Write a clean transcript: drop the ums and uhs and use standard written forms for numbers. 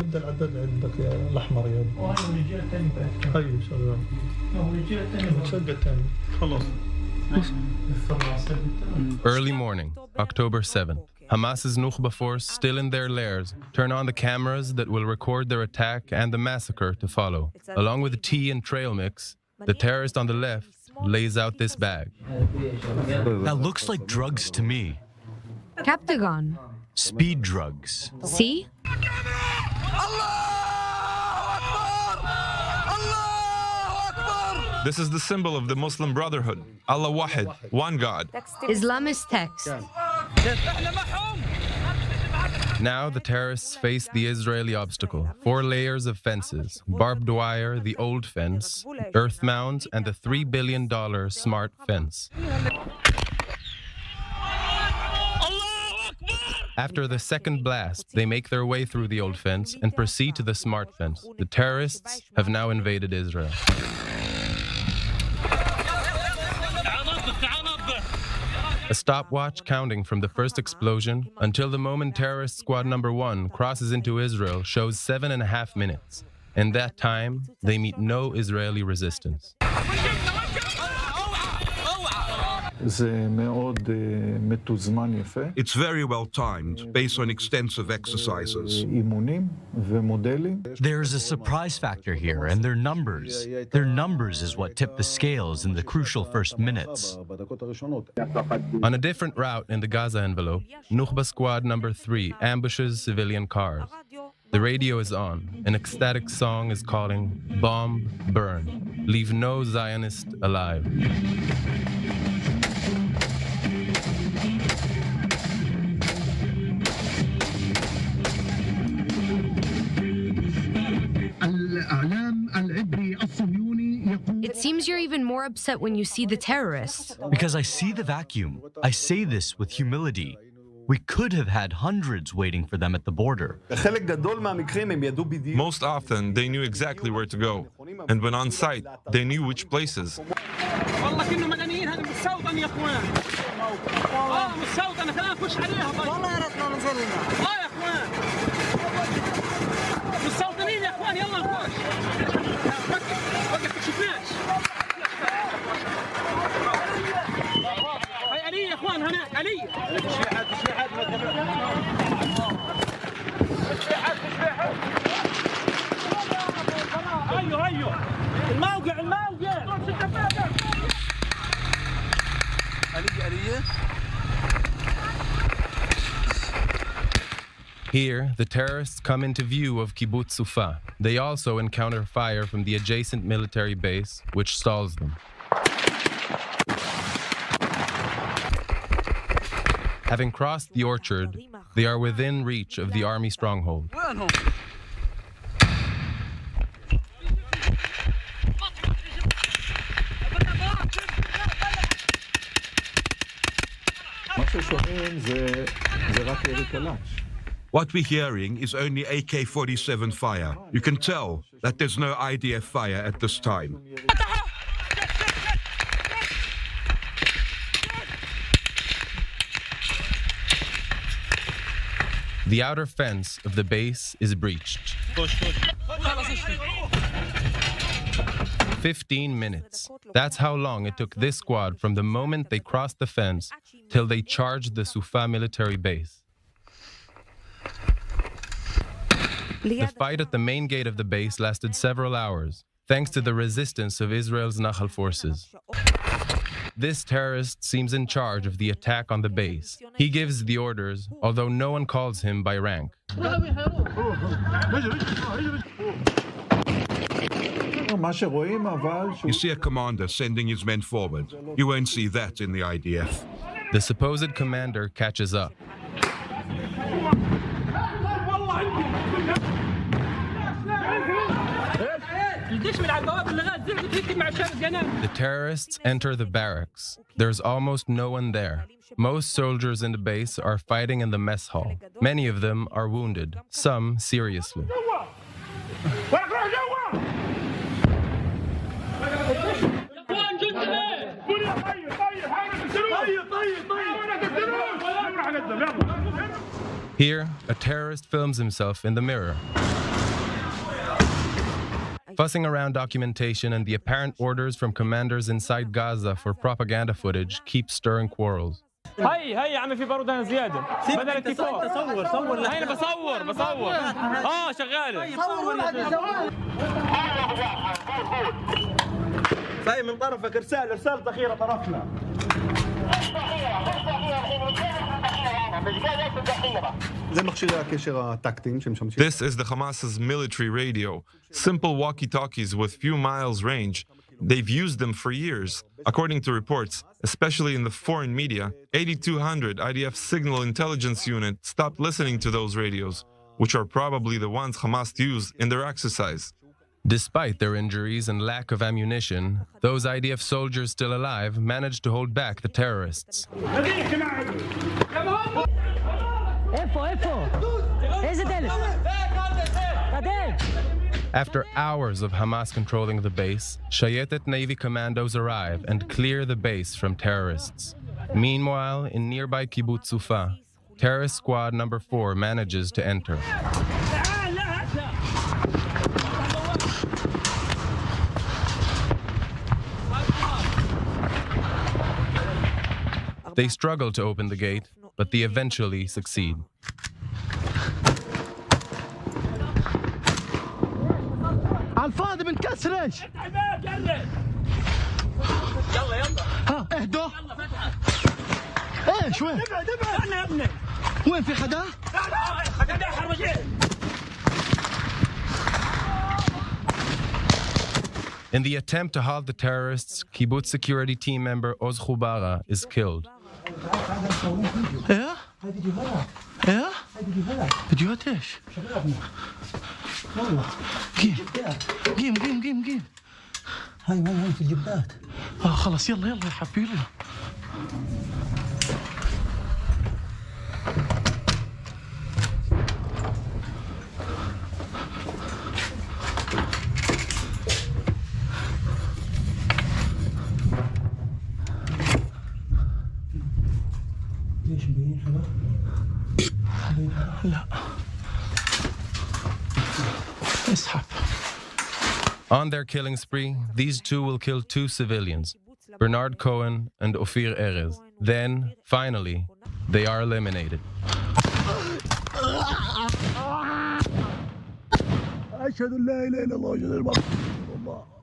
انت العدد عندك يا الاحمر يا رجال ثاني بعد ايوه شغال رجال ثاني بتشقى ثاني خلاص. Early morning, October 7th. Hamas's Nukhba force, still in their lairs, turn on the cameras that will record their attack and the massacre to follow. Along with tea and trail mix, the terrorist on the left lays out this bag. That looks like drugs to me. Captagon. Speed drugs. See? This is the symbol of the Muslim Brotherhood. Allah Wahid, one God. Islamist text. Now the terrorists face the Israeli obstacle. 4 layers of fences, barbed wire, the old fence, earth mounds, and the $3 billion smart fence. After the second blast, they make their way through the old fence and proceed to the smart fence. The terrorists have now invaded Israel. A stopwatch counting from the first explosion until the moment terrorist squad number 1 crosses into Israel shows 7.5 minutes. In that time, they meet no Israeli resistance. It's very well timed, based on extensive exercises. There's a surprise factor here, and their numbers. Their numbers is what tipped the scales in the crucial first minutes. On a different route in the Gaza envelope, Nukhba squad number 3 ambushes civilian cars. The radio is on. An ecstatic song is calling, "Bomb, burn. Leave no Zionist alive." It seems you're even more upset when you see the terrorists. Because I see the vacuum. I say this with humility. We could have had hundreds waiting for them at the border. Most often, they knew exactly where to go. And when on site, they knew which places. Here, the terrorists come into view of Kibbutz Sufa. They also encounter fire from the adjacent military base, which stalls them. Having crossed the orchard, they are within reach of the army stronghold. What we're hearing is only AK-47 fire. You can tell that there's no IDF fire at this time. The outer fence of the base is breached. 15 minutes. That's how long it took this squad from the moment they crossed the fence till they charged the Sufa military base. The fight at the main gate of the base lasted several hours, thanks to the resistance of Israel's Nahal forces. This terrorist seems in charge of the attack on the base. He gives the orders, although no one calls him by rank. You see a commander sending his men forward. You won't see that in the IDF. The supposed commander catches up. The terrorists enter the barracks. There's almost no one there. Most soldiers in the base are fighting in the mess hall. Many of them are wounded, some seriously. Here, a terrorist films himself in the mirror. Fussing around documentation and the apparent orders from commanders inside Gaza for propaganda footage keep stirring quarrels. هي يا عمي في بارود هنا زياده بدل التفاح صور هنا بصور شغاله طيب من طرفك رسالة أخيرة طرفنا This is the Hamas's military radio. Simple walkie-talkies with few miles range. They've used them for years. According to reports, especially in the foreign media, 8200 IDF Signal Intelligence Unit stopped listening to those radios, which are probably the ones Hamas use in their exercise. Despite their injuries and lack of ammunition, those IDF soldiers still alive managed to hold back the terrorists. After hours of Hamas controlling the base, Shayetet Navy commandos arrive and clear the base from terrorists. Meanwhile, in nearby Kibbutz Sufa, terrorist squad number 4 manages to enter. They struggle to open the gate, but they eventually succeed. الفاضي بنكسرش ها اهدوا ايش وين وين في حدا In the attempt to halt the terrorists, Kibbutz security team member Oz Khubara is killed. ايه ايه فيديوهات ايش والله قيم هاي في الجبات خلاص يلا يا حبيبي يلا ليش مبين هذا؟ لا اسحب. On their killing spree, these two will kill 2 civilians, Bernard Cohen and Ophir Erez. Then, finally, they are eliminated. أشهد أن لا إله إلا الله وأشهد أن محمدا رسول الله